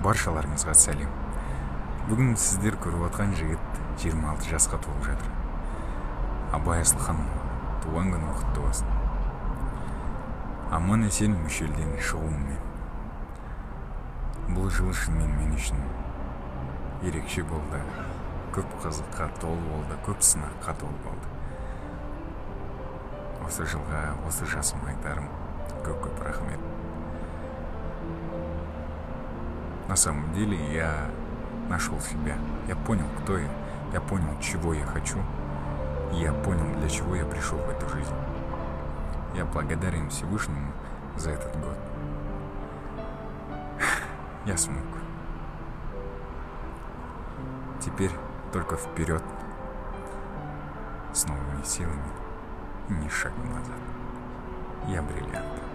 Баршаларыңызга сәлем. Бүгін сіздер көріп отқан жігіт 26 жасқа толып жатыр. Абай Асылханұлы туған күні құтты болсын. Аман есен мүшелден шығуыммен. Бұл жыл шынымен мен үшін ерекше болды. Көп қызыққа толы болды, көп сынаққа толы болды. Осы жылға, осы жасыма айтарым көп рахмет. На самом деле я нашел себя. Я понял, кто я. Я понял, чего я хочу. И я понял, для чего я пришел в эту жизнь. Я благодарен Всевышнему за этот год. Я смог. Теперь только вперед, с новыми силами, и ни шагу назад. Я бриллиант.